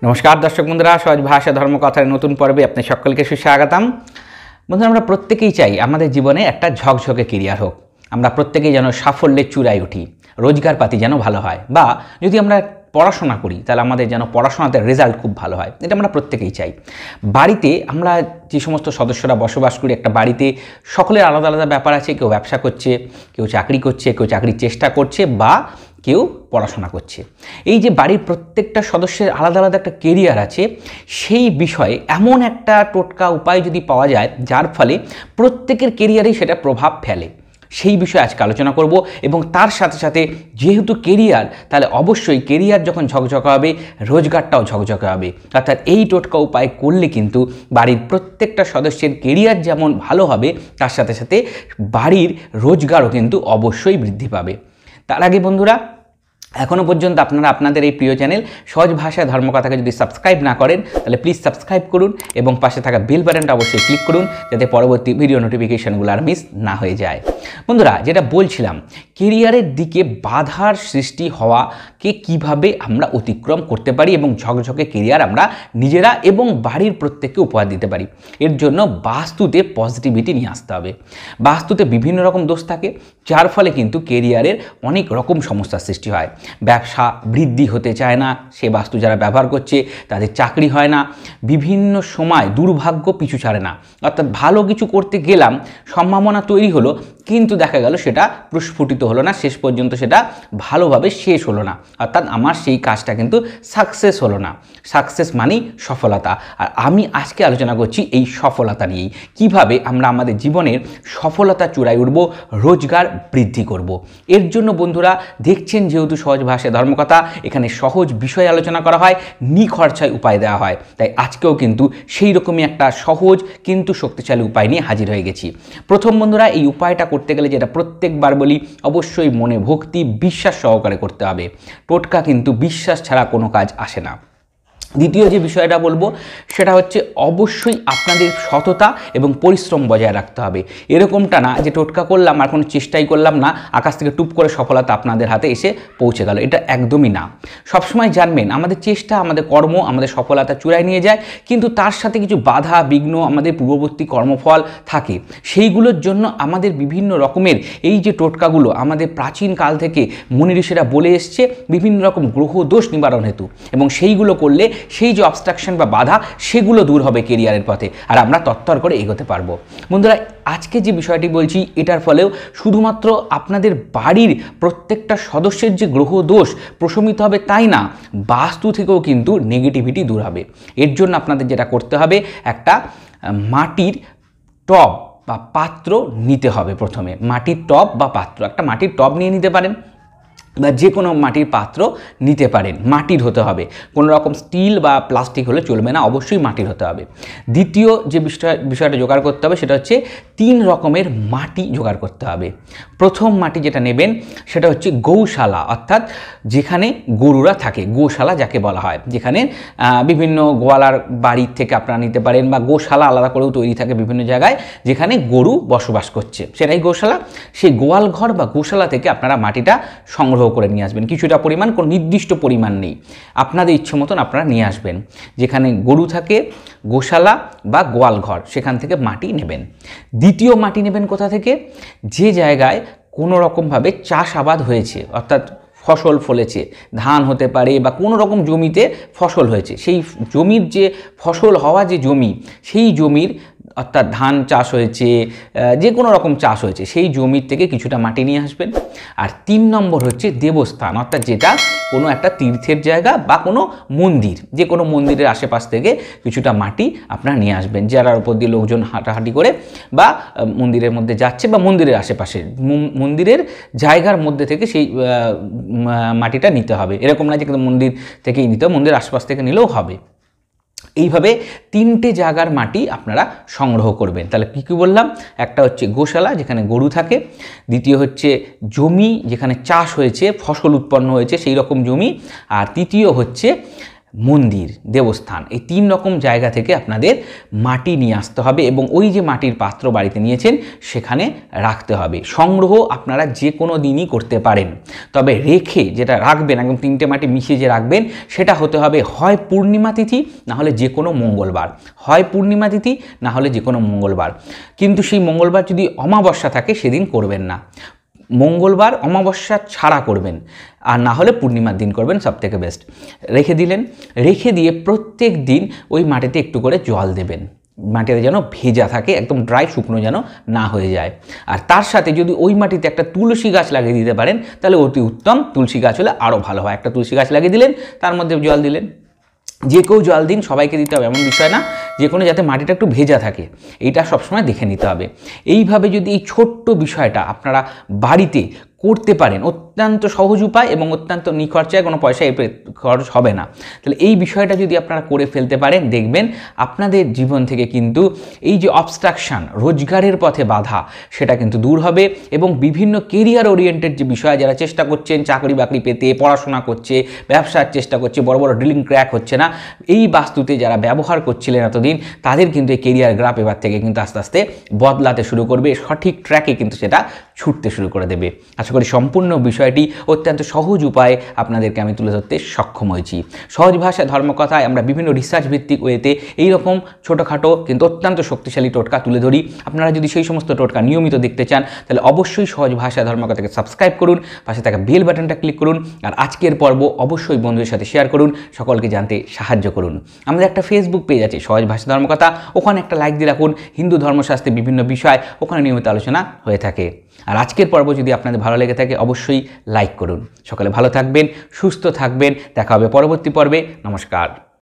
নমস্কার দর্শক বন্ধুরা, সহজ ভাষা ধর্মকথার নতুন পর্বে আপনাদের সকলকে সুস্বাগতম। বন্ধুরা, আমরা প্রত্যেকেই চাই আমাদের জীবনে একটা ঝকঝকে ক্যারিয়ার হোক, আমরা প্রত্যেকেই যেন সাফল্যের চূড়ায় উঠি, রোজগারপাতি যেন ভালো হয়, বা যদি আমরা পড়াশোনা করি তাহলে আমাদের যেন পড়াশোনাতে রেজাল্ট খুব ভালো হয়। এটা আমরা প্রত্যেকেই চাই। বাড়িতে আমরা যে সমস্ত সদস্যরা বসবাস করি, একটা বাড়িতে সকলের আলাদা আলাদা ব্যাপার আছে। কেউ ব্যবসা করছে, কেউ চাকরি করছে, কেউ চাকরির চেষ্টা করছে, বা কেউ পড়াশোনা করছে। এই যে বাড়ির প্রত্যেকটা সদস্যের আলাদা আলাদা একটা কেরিয়ার আছে, সেই বিষয়ে এমন একটা টোটকা উপায় যদি পাওয়া যায় যার ফলে প্রত্যেকের কেরিয়ারেই সেটা প্রভাব ফেলে, সেই বিষয়ে আজকে আলোচনা করব। এবং তার সাথে সাথে যেহেতু কেরিয়ার, তাহলে অবশ্যই কেরিয়ার যখন ঝকঝকে হবে, রোজগারটাও ঝকঝকে হবে। অর্থাৎ এই টোটকা উপায় করলে কিন্তু বাড়ির প্রত্যেকটা সদস্যের কেরিয়ার যেমন ভালো হবে, তার সাথে সাথে বাড়ির রোজগারও কিন্তু অবশ্যই বৃদ্ধি পাবে। তার আগে বন্ধুরা, এখনও পর্যন্ত আপনারা আপনাদের এই প্রিয় চ্যানেল সহজ ভাষায় ধর্মকথাকে যদি সাবস্ক্রাইব না করেন, তাহলে প্লিজ সাবস্ক্রাইব করুন এবং পাশে থাকা বেল বাটনটা অবশ্যই ক্লিক করুন, যাতে পরবর্তী ভিডিও নোটিফিকেশনগুলো আর মিস না হয়ে যায়। বন্ধুরা, যেটা বলছিলাম, কেরিয়ারের দিকে বাধার সৃষ্টি হওয়াকে কিভাবে আমরা অতিক্রম করতে পারি এবং ঝকঝকে কেরিয়ার আমরা নিজেরা এবং বাড়ির প্রত্যেককে উপহার দিতে পারি। এর জন্য বাস্তুতে পজিটিভিটি নিয়ে আসতে হবে। বাস্তুতে বিভিন্ন রকম দোষ থাকে, যার ফলে কিন্তু কেরিয়ারের অনেক রকম সমস্যার সৃষ্টি হয়। ব্যবসা বৃদ্ধি হতে চায় না, সে বাস্তু যারা ব্যবহার করছে তাদের চাকরি হয় না, বিভিন্ন সময় দুর্ভাগ্য পিছু ছাড়ে না। অর্থাৎ ভালো কিছু করতে গেলাম, সম্ভাবনা তৈরি হলো, কিন্তু দেখা গেল সেটা প্রস্ফুটিত হলো না, শেষ পর্যন্ত সেটা ভালোভাবে শেষ হলো না। অর্থাৎ আমার সেই কাজটা কিন্তু সাকসেস হলো না। সাকসেস মানেই সফলতা। আর আমি আজকে আলোচনা করছি এই সফলতা নিয়েই, কিভাবে আমরা আমাদের জীবনের সফলতা চূড়ায় উঠব, রোজগার বৃদ্ধি করব। এর জন্য বন্ধুরা দেখছেন, যেহেতু সহজ ভাষায় ধর্মকথা, এখানে সহজ বিষয় আলোচনা করা হয়, নিখরচায় উপায় দেওয়া হয়। তাই আজকেও কিন্তু সেই রকমই একটা সহজ কিন্তু শক্তিশালী উপায় নিয়ে হাজির হয়ে গেছি। প্রথম বন্ধুরা, এই উপায়টা করতে গেলে, যেটা প্রত্যেকবার বলি, অবশ্যই মনে ভক্তি বিশ্বাস সহকারে করতে হবে। টোটকা কিন্তু বিশ্বাস ছাড়া কোনো কাজ আসে না। দ্বিতীয় যে বিষয়টা বলবো সেটা হচ্ছে, অবশ্যই আপনাদের সততা এবং পরিশ্রম বজায় রাখতে হবে। এরকমটা না যে টোটকা করলাম আর কোনো চেষ্টাই করলাম না, আকাশ থেকে টুপ করে সফলতা আপনাদের হাতে এসে পৌঁছে গেল, এটা একদমই না। সবসময় জানবেন, আমাদের চেষ্টা, আমাদের কর্ম আমাদের সফলতা চূড়ায় নিয়ে যায়, কিন্তু তার সাথে কিছু বাধা বিঘ্ন আমাদের পূর্ববর্তী কর্মফল থাকে। সেইগুলোর জন্য আমাদের বিভিন্ন রকমের এই যে টোটকাগুলো আমাদের প্রাচীন কাল থেকে মুনি ঋষিরা বলে এসছে, বিভিন্ন রকম গ্রহ দোষ নিবারণ হেতু, এবং সেইগুলো করলে সেই যে অবস্ট্রাকশন বা বাধা, সেগুলো দূর হবে কেরিয়ারের পথে, আর আমরা তত্তর করে এগোতে পারবো। বন্ধুরা, আজকে যে বিষয়টি বলছি, এটার ফলেও শুধুমাত্র আপনাদের বাড়ির প্রত্যেকটা সদস্যের যে গ্রহ দোষ প্রশমিত হবে তাই না, বাস্তু থেকেও কিন্তু নেগেটিভিটি দূর হবে। এর জন্য আপনাদের যেটা করতে হবে, একটা মাটির টব বা পাত্র নিতে হবে। প্রথমে মাটির টব বা পাত্র, একটা মাটির টব নিয়ে নিতে পারেন, বা যে কোনো মাটির পাত্র নিতে পারেন। মাটির হতে হবে, কোনো রকম স্টিল বা প্লাস্টিক হলে চলবে না, অবশ্যই মাটির হতে হবে। দ্বিতীয় যে বিষয়টা জোগাড় করতে হবে সেটা হচ্ছে 3 রকমের মাটি জোগাড় করতে হবে। প্রথম মাটি যেটা নেবেন সেটা হচ্ছে গৌশালা, অর্থাৎ যেখানে গরুরা থাকে, গোশালা যাকে বলা হয়, যেখানে বিভিন্ন গোয়ালার বাড়ির থেকে আপনারা নিতে পারেন, বা গোশালা আলাদা করেও তৈরি থাকে বিভিন্ন জায়গায়, যেখানে গরু বসবাস করছে, সেটাই গোশালা। সেই গোয়াল ঘর বা গোশালা থেকে আপনারা মাটিটা সংগ্রহ করে নিয়ে আসবেন। কিছুটা পরিমাণ, কোনো নির্দিষ্ট পরিমাণ নেই, আপনাদের ইচ্ছে মতন আপনারা নিয়ে আসবেন। যেখানে গরু থাকে, গোশালা বা গোয়াল ঘর, সেখান থেকে মাটি নেবেন। দ্বিতীয় মাটি নেবেন কোথা থেকে? যে জায়গায় কোনো রকমভাবে চাষাবাদ হয়েছে, অর্থাৎ ফসল ফলেছে, ধান হতে পারে বা কোনো রকম জমিতে ফসল হয়েছে, সেই জমির যে ফসল হওয়া যে জমি, সেই জমির, অর্থাৎ ধান চাষ হয়েছে, যে কোনো রকম চাষ হয়েছে, সেই জমির থেকে কিছুটা মাটি নিয়ে আসবেন। আর 3 নম্বর হচ্ছে দেবস্থান, অর্থাৎ যেটা কোনো একটা তীর্থের জায়গা বা কোনো মন্দির, যে কোনো মন্দিরের আশেপাশ থেকে কিছুটা মাটি আপনারা নিয়ে আসবেন, যারার উপর দিয়ে লোকজন হাঁটাহাঁটি করে বা মন্দিরের মধ্যে যাচ্ছে, বা মন্দিরের আশেপাশে, মন্দিরের জায়গার মধ্যে থেকে সেই মাটিটা নিতে হবে। এরকম না যে কিন্তু মন্দির থেকেই নিতে হবে, মন্দিরের আশপাশ থেকে নিলেও হবে। এইভাবে 3টে জায়গার মাটি আপনারা সংগ্রহ করবেন। তাহলে কী কী বললাম? একটা হচ্ছে গোশালা, যেখানে গরু থাকে। দ্বিতীয় হচ্ছে জমি, যেখানে চাষ হয়েছে, ফসল উৎপন্ন হয়েছে, সেই রকম জমি। আর তৃতীয় হচ্ছে মন্দির, দেবস্থান, এই 3 রকম জায়গা থেকে আপনাদের মাটি নিয়ে আসতে হবে এবং ওই যে মাটির পাত্র বাড়িতে নিয়েছেন সেখানে রাখতে হবে। সংগ্রহ আপনারা যে কোনো দিনই করতে পারেন, তবে রেখে যেটা রাখবেন একদম 3টে মাটি মিশিয়ে যে রাখবেন সেটা হতে হবে হয় পূর্ণিমা তিথি না হলে যে কোনো মঙ্গলবার, হয় পূর্ণিমা তিথি না হলে যে কোনো মঙ্গলবার। কিন্তু সেই মঙ্গলবার যদি অমাবস্যা থাকে সেদিন করবেন না, মঙ্গলবার অমাবস্যা ছাড়া করবেন, আর না হলে পূর্ণিমার দিন করবেন, সবথেকে বেস্ট। রেখে দিলেন, রেখে দিয়ে প্রত্যেক দিন ওই মাটিতে একটু করে জল দেবেন, মাটিতে যেন ভেজা থাকে, একদম ড্রাই, শুকনো যেন না হয়ে যায়। আর তার সাথে যদি ওই মাটিতে একটা তুলসী গাছ লাগিয়ে দিতে পারেন তাহলে অতি উত্তম, তুলসী গাছ হলে আরও ভালো হয়। একটা তুলসী গাছ লাগিয়ে দিলেন, তার মধ্যে জল দিলেন, যে কেউ জল দিন, সবাইকে দিতে হবে এমন বিষয় না, যে কোনো যাতে মাটিটা একটু ভেজা থাকে এইটা সবসময় দেখে নিতে হবে। এইভাবে যদি এই ছোট্ট বিষয়টা আপনারা বাড়িতে করতে পারেন, অত্যন্ত সহজ উপায় এবং অত্যন্ত নিখরচায়, কোনো পয়সা খরচ হবে না, তাহলে এই বিষয়টা যদি আপনারা করে ফেলতে পারেন দেখবেন আপনাদের জীবন থেকে কিন্তু এই যে অবস্ট্রাকশান, রোজগারের পথে বাধা, সেটা কিন্তু দূর হবে এবং বিভিন্ন কেরিয়ার ওরিয়েন্টেড যে বিষয়, যারা চেষ্টা করছেন চাকরি বাকরি পেতে, পড়াশোনা করছে, ব্যবসার চেষ্টা করছে, বড় বড় ডিলিং ক্র্যাক হচ্ছে না, এই বাস্তুতে যারা ব্যবহার করছিলেন এতদিন তাদের কিন্তু এই কেরিয়ার গ্রাফ এবার থেকে কিন্তু আস্তে আস্তে বদলাতে শুরু করবে, সঠিক ট্র্যাকে কিন্তু সেটা ছুটতে শুরু করে দেবে। আশা করি সম্পূর্ণ বিষয়টি অত্যন্ত সহজ উপায়ে আপনাদেরকে আমি তুলে ধরতে সক্ষম হয়েছি। সহজ ভাষায় ধর্মকথায় আমরা বিভিন্ন রিসার্চ ভিত্তিক ওয়েতে এইরকম ছোটোখাটো কিন্তু অত্যন্ত শক্তিশালী টোটকা তুলে ধরি। আপনারা যদি সেই সমস্ত টোটকা নিয়মিত দেখতে চান তাহলে অবশ্যই সহজ ভাষায় ধর্মকথাকে সাবস্ক্রাইব করুন, পাশে থাকা বেল বাটনটা ক্লিক করুন, আর আজকের পর্ব অবশ্যই বন্ধুদের সাথে শেয়ার করুন, সকলকে জানতে সাহায্য করুন। আমাদের একটা ফেসবুক পেজ আছে সহজ ভাষা ধর্মকথা, ওখানে একটা লাইক দিয়ে রাখুন, হিন্দু ধর্মশাস্ত্রে বিভিন্ন বিষয় ওখানে নিয়মিত আলোচনা হয়ে থাকে। আর আজকের পর্ব যদি আপনাদের ভালো লেগে থাকে অবশ্যই লাইক করুন। সকলে ভালো থাকবেন, সুস্থ থাকবেন, দেখা হবে পরবর্তী পর্বে। নমস্কার।